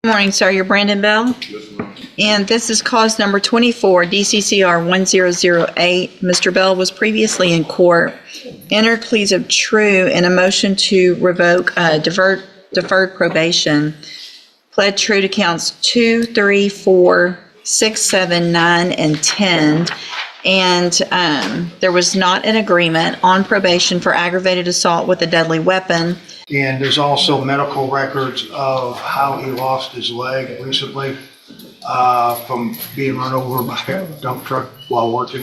Good morning, sir. You're Brandon Bell. Yes, ma'am. And this is cause number 24, DCCR 1008. Mr. Bell was previously in court, entered pleas of true and a motion to revoke deferred probation. Pled true to counts 2, 3, 4, 6, 7, 9, and 10. And there was not an agreement on probation for aggravated assault with a deadly weapon. And there's also medical records of how he lost his leg recently from being run over by a dump truck while working.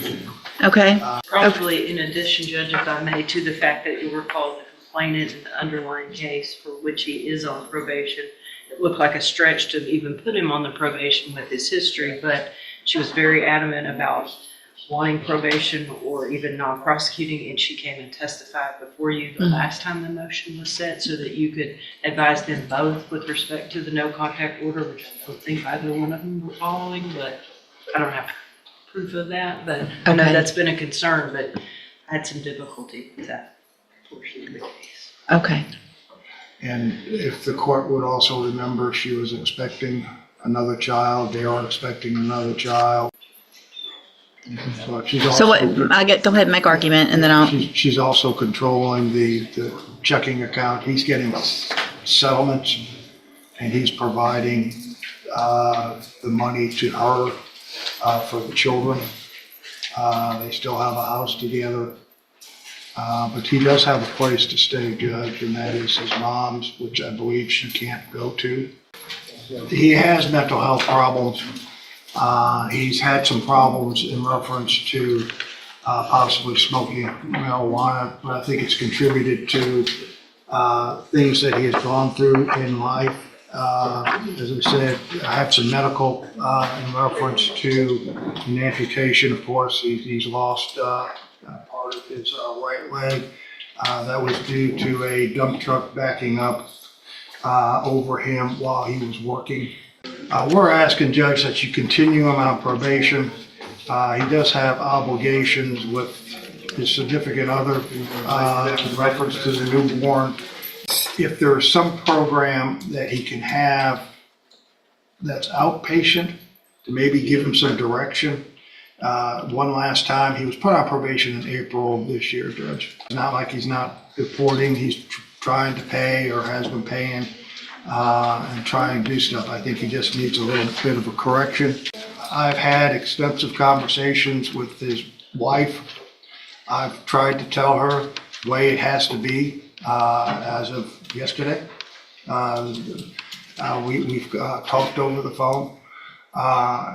Okay. Probably in addition, Judge, if I may, to the fact that you were called the complainant in the underlying case for which he is on probation, it looked like a stretch to even put him on the probation with his history, but she was very adamant about wanting probation or even non-prosecuting, and she came and testified before you the last time the motion was set so that you could advise them both with respect to the no contact order, which I don't think either one of them were following, but I don't have proof of that, but I know that's been a concern, but I had some difficulty with that portion of the case. Okay. And if the court would also remember, she was expecting another child. They are expecting another child. So she's also, So what, go ahead and make argument and then I'll. she's also controlling the checking account. He's getting settlements and he's providing the money to her for the children. They still have a house together. But he does have a place to stay, Judge, and that is his mom's, which I believe she can't go to. He has mental health problems. He's had some problems in reference to possibly smoking marijuana, but I think it's contributed to things that he has gone through in life. As I said, I have some medical in reference to an amputation. Of course, he's lost part of his right leg. That was due to a dump truck backing up over him while he was working. We're asking, Judge, that you continue him on probation. He does have obligations with his significant other in reference to the newborn. If there's some program that he can have that's outpatient to maybe give him some direction. One last time, he was put on probation in April of this year, Judge. It's not like he's not reporting, he's trying to pay or has been paying and trying to do stuff. I think he just needs a little bit of a correction. I've had extensive conversations with his wife. I've tried to tell her the way it has to be as of yesterday. We've talked over the phone.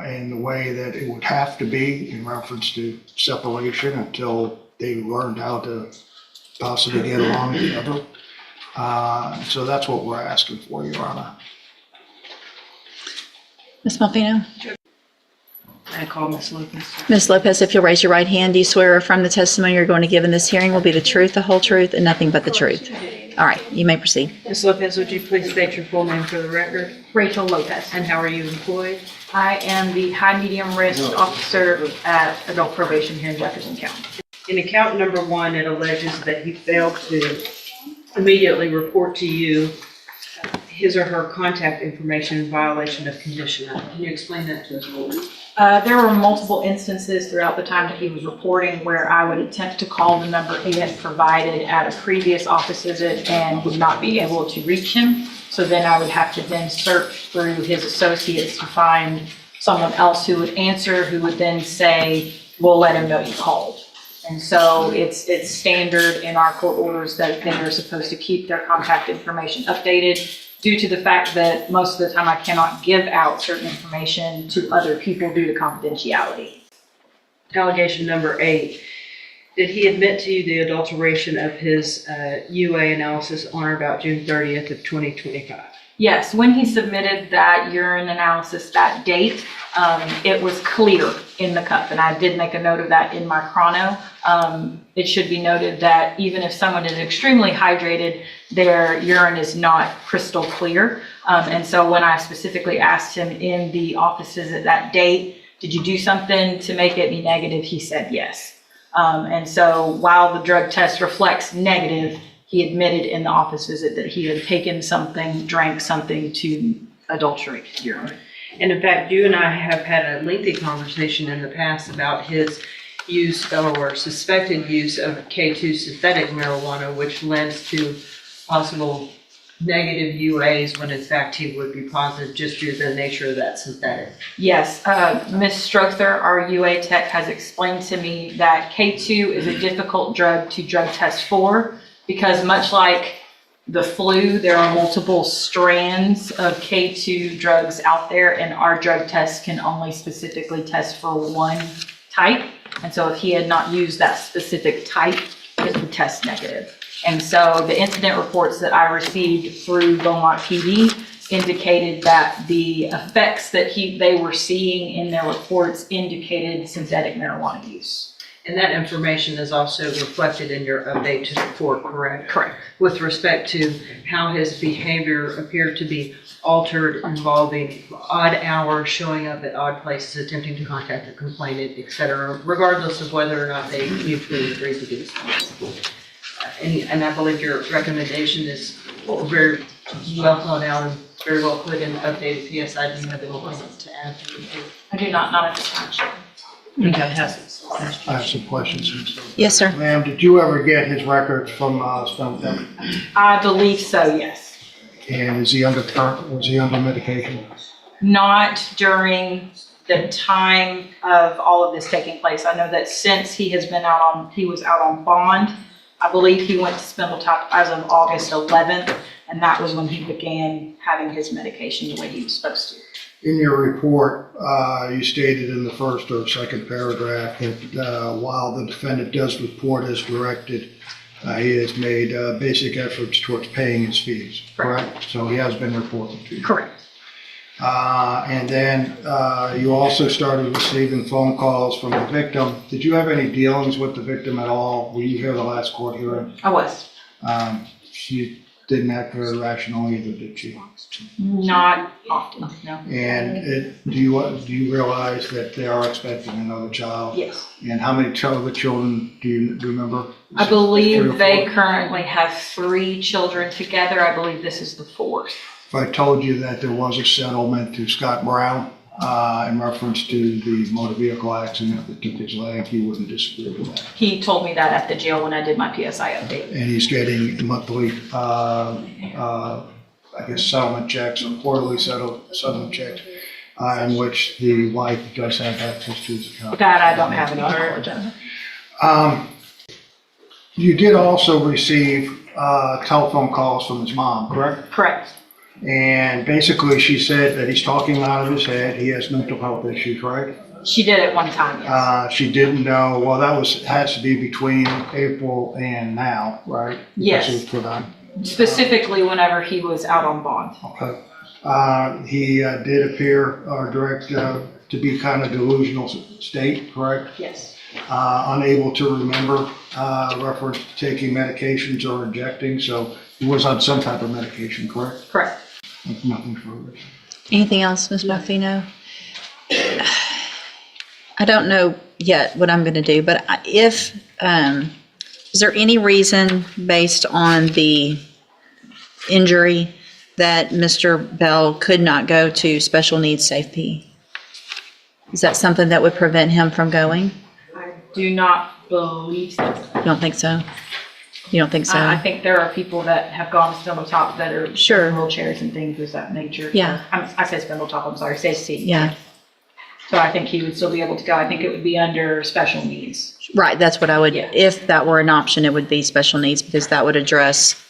In the way that it would have to be in reference to separation until they learned how to possibly get along together. So that's what we're asking for, Your Honor. Ms. Malfino? I call Ms. Lopez. Ms. Lopez, if you'll raise your right hand, do you swear or affirm the testimony you're going to give in this hearing will be the truth, the whole truth, and nothing but the truth? All right, you may proceed. Ms. Lopez, would you please state your full name for the record? Rachel Lopez. And how are you employed? I am the high medium risk officer at adult probation here in Jefferson County. In account number 1, it alleges that he failed to immediately report to you his or her contact information in violation of condition. Can you explain that to us, please? There were multiple instances throughout the time that he was reporting where I would attempt to call the number he had provided at a previous office visit and would not be able to reach him. So then I would have to then search through his associates to find someone else who would answer, who would then say, we'll let him know you called. And so it's standard in our court orders that they are supposed to keep their contact information updated due to the fact that most of the time I cannot give out certain information to other people due to confidentiality. Allegation number 8. Did he admit to you the adulteration of his UA analysis on or about June 30th of 2025? Yes, when he submitted that urine analysis that date, it was clear in the cup, and I did make a note of that in my chrono. It should be noted that even if someone is extremely hydrated, their urine is not crystal clear. And so when I specifically asked him in the office visit that date, did you do something to make it be negative? He said yes. And so while the drug test reflects negative, he admitted in the office visit that he had taken something, drank something to adulterate urine. And in fact, you and I have had a lengthy conversation in the past about his use or suspected use of K2 synthetic marijuana, which lends to possible negative UAs when in fact he would be positive just due to the nature of that synthetic. Yes, Ms. Strother, our UA tech, has explained to me that K2 is a difficult drug to drug test for because much like the flu, there are multiple strands of K2 drugs out there, and our drug test can only specifically test for one type. And so if he had not used that specific type, it would test negative. And so the incident reports that I received through Beaumont PD indicated that the effects that they were seeing in their reports indicated synthetic marijuana use. And that information is also reflected in your update to the court, correct? Correct. With respect to how his behavior appeared to be altered, involving odd hours, showing up at odd places, attempting to contact the complainant, et cetera, regardless of whether or not they mutually agreed to do so. And I believe your recommendation is very well thought out and very well put in the updated PSI. Do you have anything to add? I do not at this time. Okay, has I have some questions. Yes, sir. Ma'am, did you ever get his records from Meltdown? I believe so, yes. And was he under medication? Not during the time of all of this taking place. I know that since he was out on bond, I believe he went to Spindletop as of August 11th, and that was when he began having his medication the way he was supposed to. In your report, you stated in the first or second paragraph that while the defendant does report as directed, he has made basic efforts towards paying his fees, correct? So he has been reported to you. Correct. And then you also started receiving phone calls from the victim. Did you have any dealings with the victim at all? Were you here the last court hearing? I was. She didn't act very rational either, did she? Not often, no. And do you realize that they are expecting another child? Yes. And how many other children do you remember? I 3 or believe they 4? currently have 3 children together. I believe this is the 4th. If I told you that there was a settlement to Scott Brown in reference to the motor vehicle accident that took his leg, you wouldn't disagree with that. He told me that at the jail when I did my PSI update. And he's getting monthly, settlement checks, or quarterly settlement checks, in which the wife does have access to his account. That I don't have any knowledge of. You did also receive telephone calls from his mom, correct? Correct. And basically, she said that he's talking out of his head. He has mental health issues, right? She did at one time, yes. She didn't know. Well, has to be between April and now, right? Yes. Because it was put on. Specifically whenever he was out on bond. Okay. He did appear to be kind of delusional state, correct? Yes. Unable to remember reference to taking medications or injecting. So he was on some type of medication, correct? Correct. Nothing further. Anything else, Ms. Buffino? I don't know yet what I'm going to do, but is there any reason based on the injury that Mr. Bell could not go to special needs safety? Is that something that would prevent him from going? I do not believe so. You don't think so? You don't think so? I think there are people that have gone to Spindletop that are Sure. in wheelchairs and things of that nature. Yeah. I said Spindletop, I'm sorry, Stacy. Yeah. So I think he would still be able to go. I think it would be under special needs. Right, that's what I would, Yeah. if that were an option, it would be special needs because that would address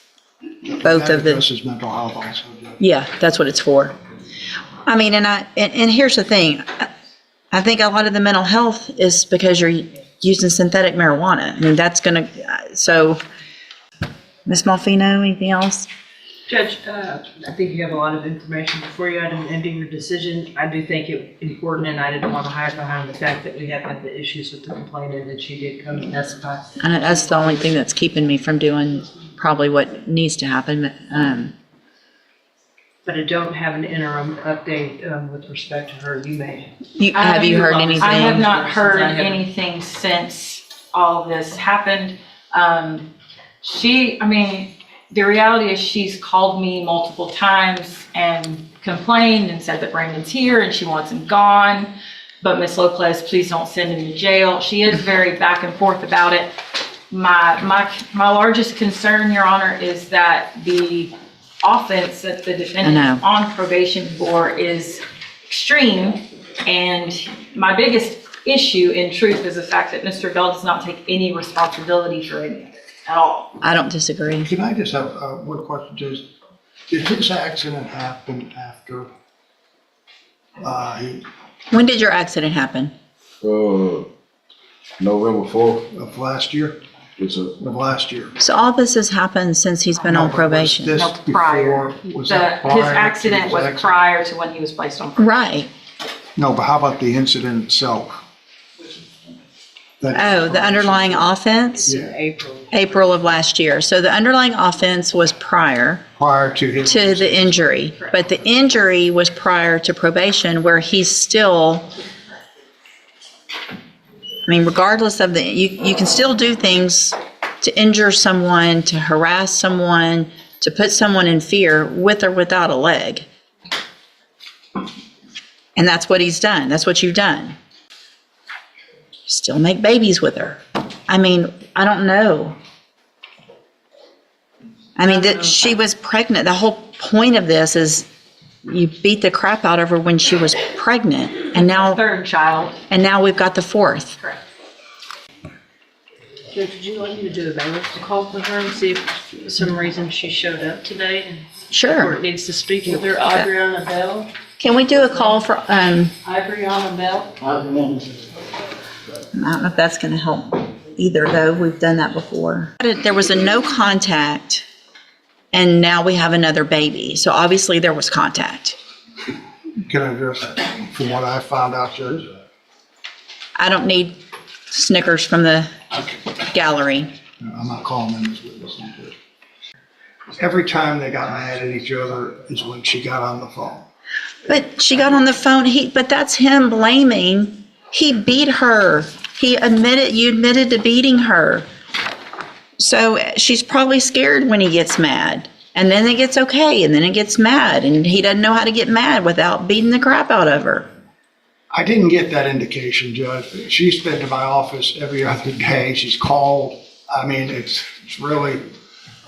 both of the. That addresses mental health also. Yeah, that's what it's for. I mean, and here's the thing. I think a lot of the mental health is because you're using synthetic marijuana. I mean, that's gonna, so, Ms. Malfino, anything else? Judge, I think you have a lot of information before you ending your decision. I do think it important, and I didn't want to hide behind the fact that we have had the issues with the complainant, and she did come and testify. And that's the only thing that's keeping me from doing probably what needs to happen. But I don't have an interim update with respect to her. You may. Have you heard anything? I have not heard anything since all of this happened. The reality is she's called me multiple times and complained and said that Brandon's here and she wants him gone. But Ms. Lopez, please don't send him to jail. She is very back and forth about it. My largest concern, Your Honor, is that the offense that the defendant on probation for is extreme. And my biggest issue, in truth, is the fact that Mr. Bell does not take any responsibility for any of it at all. I don't disagree. Can I just have one question, Judge? Did his accident happen after When did your accident happen? November 4th. of last year? It's a, Of last year? So all this has happened since he's been on probation. Was No, this prior. before? Was that His prior to accident his was accident? prior to when he was placed on probation. Right. No, but how about the incident itself? Oh, the underlying offense? Yeah, April of last year. So the underlying offense was prior prior to his. to the injury, but the injury was prior to probation where he's still, I mean, regardless of you can still do things to injure someone, to harass someone, to put someone in fear with or without a leg. And that's what he's done. That's what you've done. Still make babies with her. I mean, I don't know. I mean, that she was pregnant. The whole point of this is you beat the crap out of her when she was pregnant, and now Third child. we've got the fourth. Correct. Judge, would you like me to do a bailiff call with her and see if for some reason she showed up today and Sure. court needs to speak with her? Adriana Bell? Can we do a call for, Adriana Bell? I don't know if that's going to help either, though. We've done that before. There was a no contact, and now we have another baby. So obviously there was contact. Can I just, from what I found out, Judge? I don't need Snickers from the gallery. I'm not calling them as witnesses. Judge. Every time they got mad at each other is when she got on the phone. But she got on the phone, but that's him blaming. He beat her. You admitted to beating her. So she's probably scared when he gets mad. And then it gets okay, and then it gets mad. And he doesn't know how to get mad without beating the crap out of her. I didn't get that indication, Judge. She's been to my office every other day. She's called. I mean, it's really,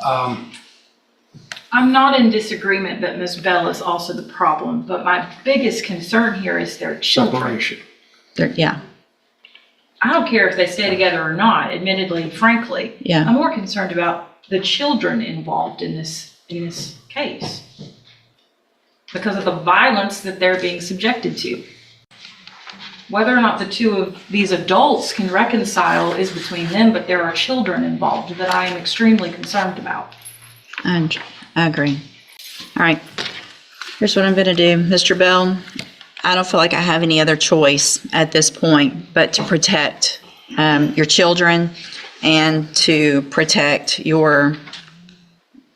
I'm not in disagreement that Ms. Bell is also the problem, but my biggest concern here is their children. separation. Yeah, I don't care if they stay together or not, admittedly, frankly. Yeah. I'm more concerned about the children involved in this case because of the violence that they're being subjected to. Whether or not the two of these adults can reconcile is between them, but there are children involved that I am extremely concerned about. I agree. All right. Here's what I'm going to do. Mr. Bell, I don't feel like I have any other choice at this point but to protect your children and to protect your,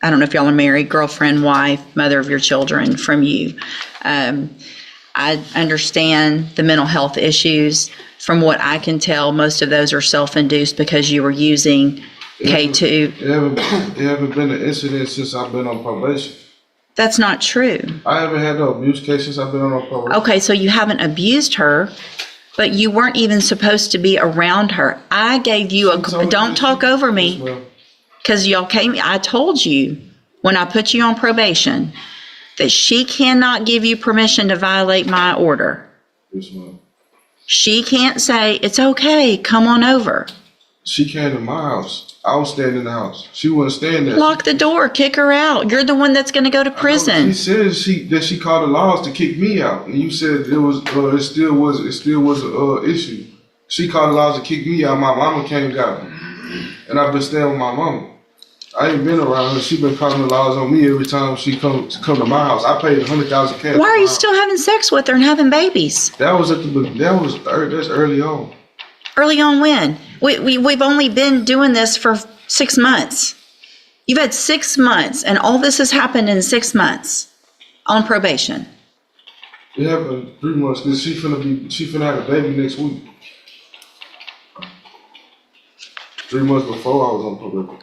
I don't know if y'all are married, girlfriend, wife, mother of your children from you. I understand the mental health issues. From what I can tell, most of those are self-induced because you were using K2. It haven't been an incident since I've been on probation. That's not true. I haven't had no abuse case since I've been on probation. Okay, so you haven't abused her, but you weren't even supposed to be around her. I gave you don't talk over me, because y'all I told you when I put you on probation that she cannot give you permission to violate my order. Yes, ma'am. She can't say, it's okay, come on over. She came to my house. I was staying in the house. She wasn't staying there. Lock the door, kick her out. You're the one that's going to go to prison. She said that she called the laws to kick me out, and you said it still was an issue. She called the laws to kick me out. My mama came and got me, and I've been staying with my mama. I ain't been around her. She been calling the laws on me every time she come to my house. I paid $100,000 cash. Why are you still having sex with her and having babies? That's early on. Early on when? We've only been doing this for 6 months. You've had 6 months, and all this has happened in 6 months on probation. It happened 3 months because she finna have a baby next week. 3 months before I was on probation.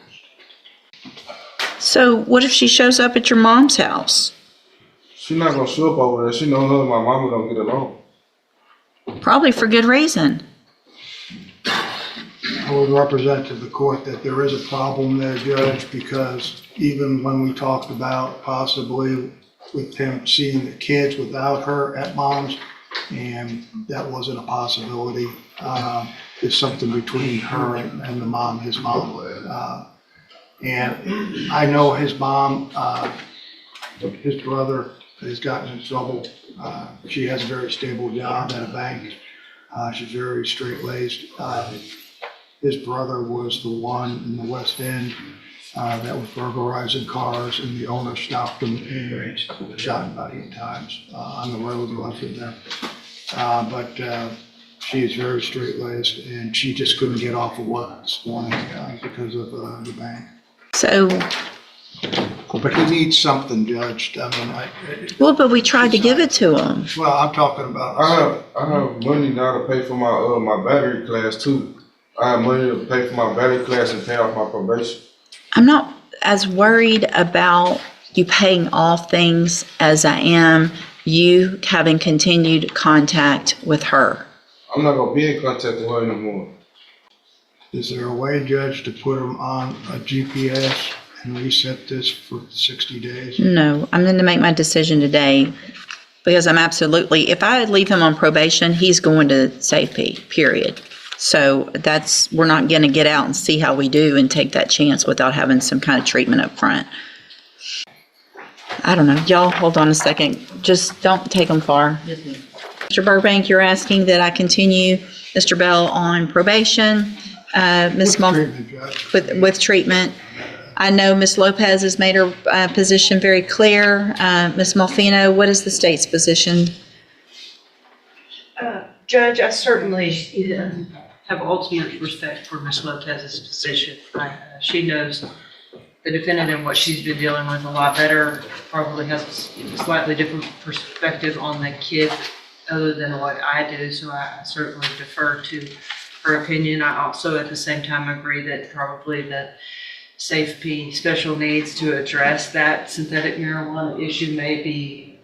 So what if she shows up at your mom's house? She not gonna show up over there. She know her and my mama don't get along. Probably for good reason. I would represent to the court that there is a problem there, Judge, because even when we talked about possibly with him seeing the kids without her at mom's, and that wasn't a possibility. It's something between her and the mom, his mom. And I know his mom, his brother has gotten in trouble. She has a very stable job at a bank. She's very straight-laced. His brother was the one in the West End that was burglarizing cars, and the owner stopped him and shot him about 8 times on the road and left him there. But she is very straight-laced, and she just couldn't get off of work this morning because of the bank. So, But he needs something judged. I mean, well, but we tried to give it to him. well, I'm talking about. I have money now to pay for my battery class too. I have money to pay for my battery class and pay off my probation. I'm not as worried about you paying off things as I am you having continued contact with her. I'm not gonna be in contact with her anymore. Is there a way, Judge, to put him on a GPS and reset this for 60 days? No, I'm going to make my decision today because I'm absolutely, if I leave him on probation, he's going to safety, period. So we're not going to get out and see how we do and take that chance without having some kind of treatment up front. I don't know. Y'all hold on a second. Just don't take them far. Mr. Burbank, you're asking that I continue Mr. Bell on probation. Ms. Treatment, Judge. With treatment. I know Ms. Lopez has made her position very clear. Ms. Malfino, what is the state's position? Judge, I certainly have ultimate respect for Ms. Lopez's position. She knows the defendant and what she's been dealing with a lot better, probably has a slightly different perspective on the kid other than what I do, so I certainly defer to her opinion. I also at the same time agree that probably the safety special needs to address that synthetic marijuana issue may be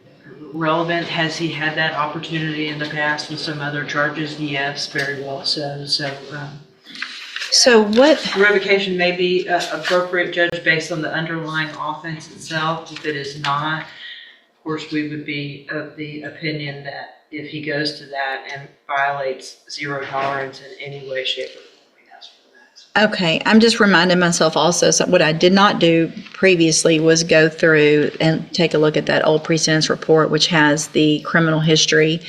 relevant. Has he had that opportunity in the past with some other charges? Yes, very well so. So what, Revocation may be appropriate, Judge, based on the underlying offense itself. If it is not, of course, we would be of the opinion that if he goes to that and violates zero tolerance in any way, shape, or form, we ask for that. okay, I'm just reminding myself also, so what I did not do previously was go through and take a look at that old pre-sentence report, which has the criminal history,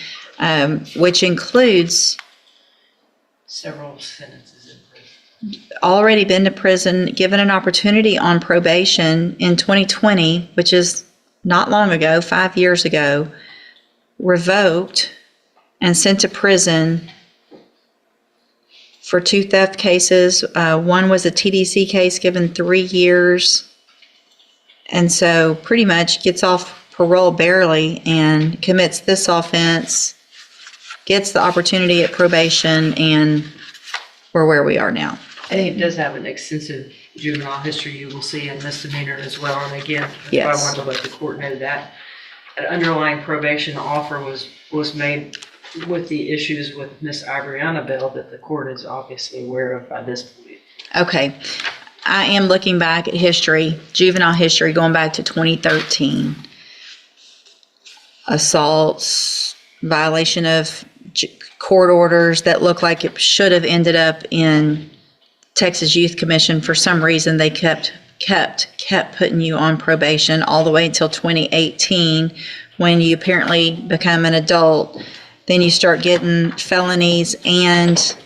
which includes Several sentences in prison. already been to prison, given an opportunity on probation in 2020, which is not long ago, 5 years ago, revoked and sent to prison for 2 theft cases. One was a TDC case, given 3 years. And so pretty much gets off parole barely and commits this offense, gets the opportunity at probation, and we're where we are now. And he does have an extensive juvenile history you will see in misdemeanor as well. And again, that's why I Yes. wanted to let the court know that an underlying probation offer was made with the issues with Miss Ibriana Bell that the court is obviously aware of by this point. Okay. I am looking back at history, juvenile history, going back to 2013. Assaults, violation of court orders that look like it should have ended up in Texas Youth Commission. For some reason, they kept putting you on probation all the way until 2018, when you apparently become an adult. Then you start getting felonies and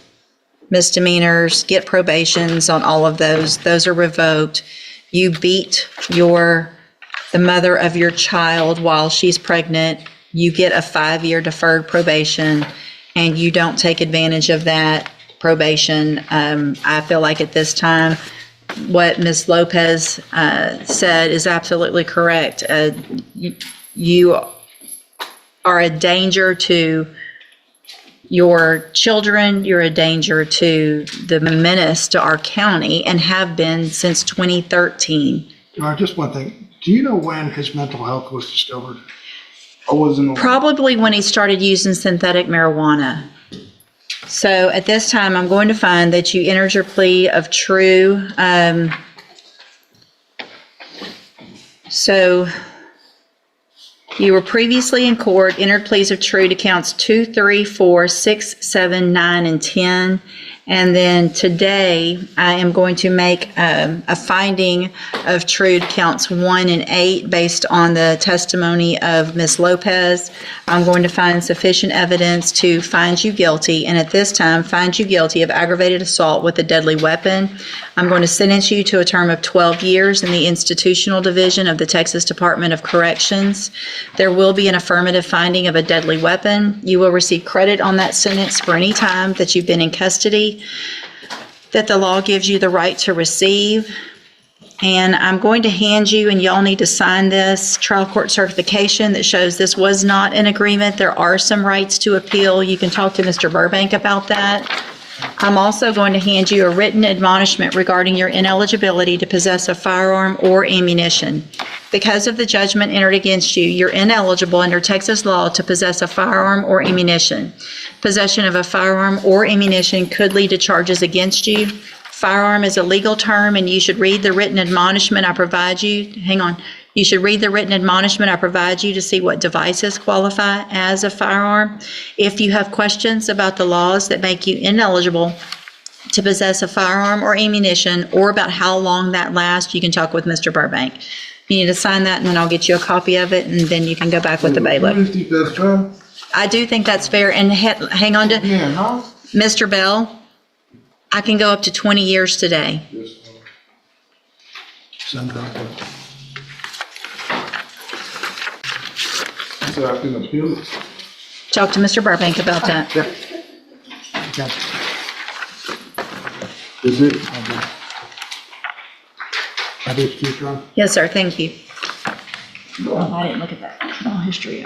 misdemeanors, get probations on all of those. Those are revoked. You beat the mother of your child while she's pregnant. You get a 5-year deferred probation, and you don't take advantage of that probation. I feel like at this time, what Ms. Lopez said is absolutely correct. You are a danger to your children. You're a danger to the menace to our county, and have been since 2013. Just one thing. Do you know when his mental health was discovered? I wasn't on. Probably when he started using synthetic marijuana. So at this time, I'm going to find that you entered your plea of true. So you were previously in court, entered pleas of true to counts 2, 3, 4, 6, 7, 9, and 10. And then today, I am going to make a finding of true to counts 1 and 8 based on the testimony of Ms. Lopez. I'm going to find sufficient evidence to find you guilty, and at this time, find you guilty of aggravated assault with a deadly weapon. I'm going to sentence you to a term of 12 years in the institutional division of the Texas Department of Corrections. There will be an affirmative finding of a deadly weapon. You will receive credit on that sentence for any time that you've been in custody that the law gives you the right to receive. And I'm going to hand you, and y'all need to sign this trial court certification that shows this was not an agreement. There are some rights to appeal. You can talk to Mr. Burbank about that. I'm also going to hand you a written admonishment regarding your ineligibility to possess a firearm or ammunition. Because of the judgment entered against you, you're ineligible under Texas law to possess a firearm or ammunition. Possession of a firearm or ammunition could lead to charges against you. Firearm is a legal term, and you should read the written admonishment I provide you. Hang on. You should read the written admonishment I provide you to see what devices qualify as a firearm. If you have questions about the laws that make you ineligible to possess a firearm or ammunition, or about how long that lasts, you can talk with Mr. Burbank. You need to sign that, and then I'll get you a copy of it, and then you can go back with the bailiff. You think that's fair? I do think that's fair, and hang on to, Yeah, huh? Mr. Bell, I can go up to 20 years today. Yes, Send it over. so I can appeal it. Talk to Mr. Burbank about that. Yep. Okay. Is it? I did keep on. Yes, sir, thank you. Oh, I didn't look at that criminal history.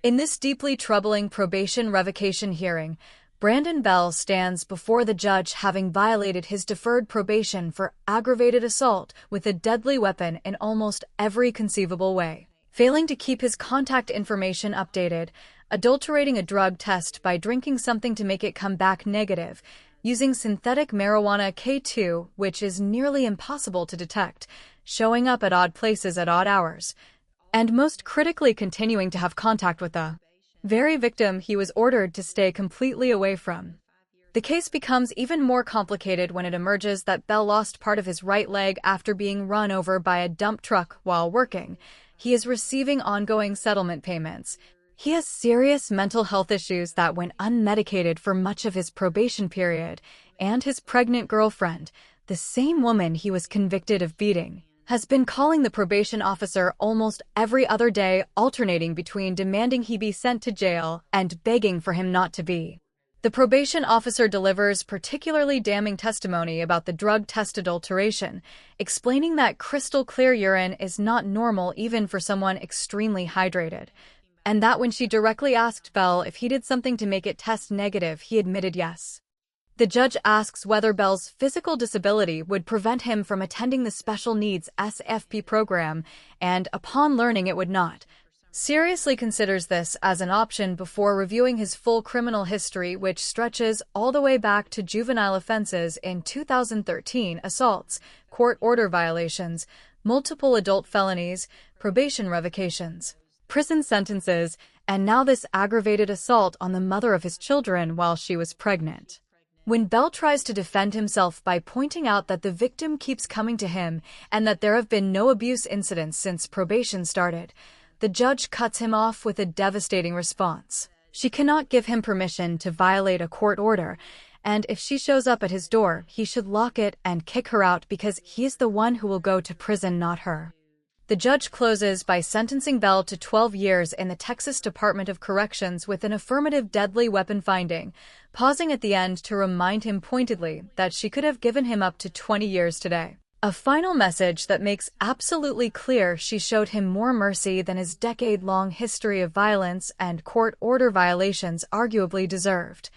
In this deeply troubling probation revocation hearing, Brandon Bell stands before the judge having violated his deferred probation for aggravated assault with a deadly weapon in almost every conceivable way. Failing to keep his contact information updated, adulterating a drug test by drinking something to make it come back negative, using synthetic marijuana K2, which is nearly impossible to detect, showing up at odd places at odd hours, and most critically continuing to have contact with the very victim he was ordered to stay completely away from. The case becomes even more complicated when it emerges that Bell lost part of his right leg after being run over by a dump truck while working. He is receiving ongoing settlement payments. He has serious mental health issues that went unmedicated for much of his probation period, and his pregnant girlfriend, the same woman he was convicted of beating, has been calling the probation officer almost every other day, alternating between demanding he be sent to jail and begging for him not to be. The probation officer delivers particularly damning testimony about the drug test adulteration, explaining that crystal clear urine is not normal even for someone extremely hydrated, and that when she directly asked Bell if he did something to make it test negative, he admitted yes. The judge asks whether Bell's physical disability would prevent him from attending the special needs SFP program, and upon learning it would not, seriously considers this as an option before reviewing his full criminal history, which stretches all the way back to juvenile offenses in 2013, assaults, court order violations, multiple adult felonies, probation revocations, prison sentences, and now this aggravated assault on the mother of his children while she was pregnant. When Bell tries to defend himself by pointing out that the victim keeps coming to him and that there have been no abuse incidents since probation started, the judge cuts him off with a devastating response. She cannot give him permission to violate a court order, and if she shows up at his door, he should lock it and kick her out because he is the one who will go to prison, not her. The judge closes by sentencing Bell to 12 years in the Texas Department of Corrections with an affirmative deadly weapon finding, pausing at the end to remind him pointedly that she could have given him up to 20 years today. A final message that makes absolutely clear she showed him more mercy than his decade-long history of violence and court order violations arguably deserved.